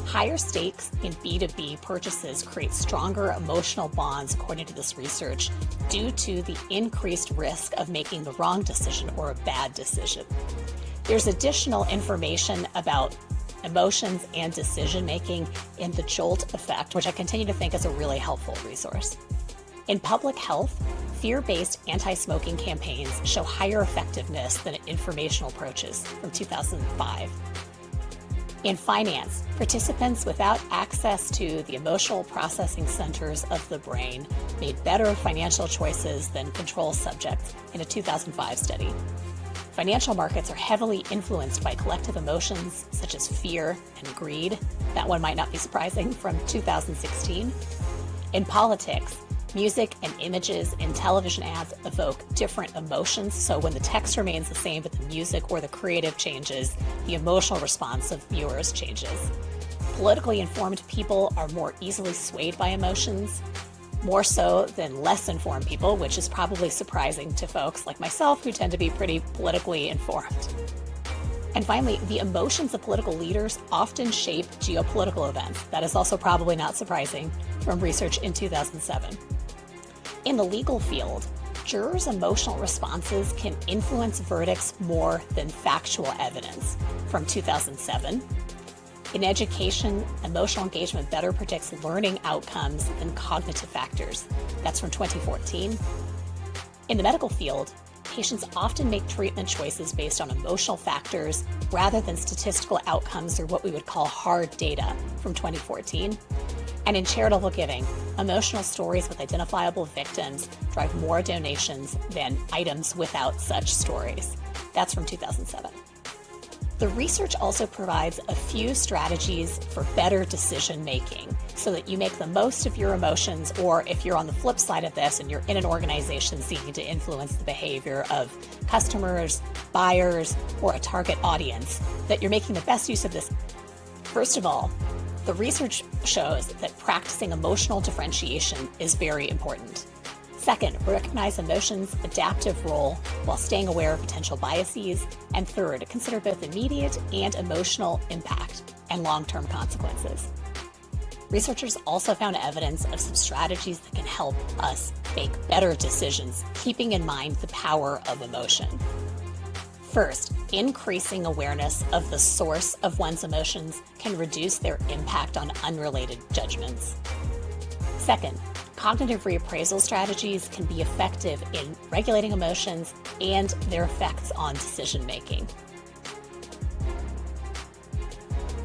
Higher stakes in B2B purchases create stronger emotional bonds, according to this research, due to the increased risk of making the wrong decision or a bad decision. There's additional information about emotions and decision-making in the JOLT effect, which I continue to think is a really helpful resource. In public health, fear-based anti-smoking campaigns show higher effectiveness than informational approaches from 2005. In finance, participants without access to the emotional processing centers of the brain made better financial choices than control subjects in a 2005 study. Financial markets are heavily influenced by collective emotions such as fear and greed. That one might not be surprising from 2016. In politics, music and images in television ads evoke different emotions, so when the text remains the same but the music or the creative changes, the emotional response of viewers changes. Politically informed people are more easily swayed by emotions, more so than less informed people, which is probably surprising to folks like myself who tend to be pretty politically informed. And finally, the emotions of political leaders often shape geopolitical events. That is also probably not surprising from research in 2007. In the legal field, jurors' emotional responses can influence verdicts more than factual evidence from 2007. In education, emotional engagement better predicts learning outcomes than cognitive factors. That's from 2014. In the medical field, patients often make treatment choices based on emotional factors rather than statistical outcomes or what we would call hard data from 2014. And in charitable giving, emotional stories with identifiable victims drive more donations than items without such stories. That's from 2007. The research also provides a few strategies for better decision making so that you make the most of your emotions, or if you're on the flip side of this and you're in an organization seeking to influence the behavior of customers, buyers, or a target audience, that you're making the best use of this. First of all, the research shows that practicing emotional differentiation is very important. Second, recognize emotions' adaptive role while staying aware of potential biases. And third, consider both immediate and emotional impact and long-term consequences. Researchers also found evidence of some strategies that can help us make better decisions, keeping in mind the power of emotion. First, increasing awareness of the source of one's emotions can reduce their impact on unrelated judgments. Second, cognitive reappraisal strategies can be effective in regulating emotions and their effects on decision making.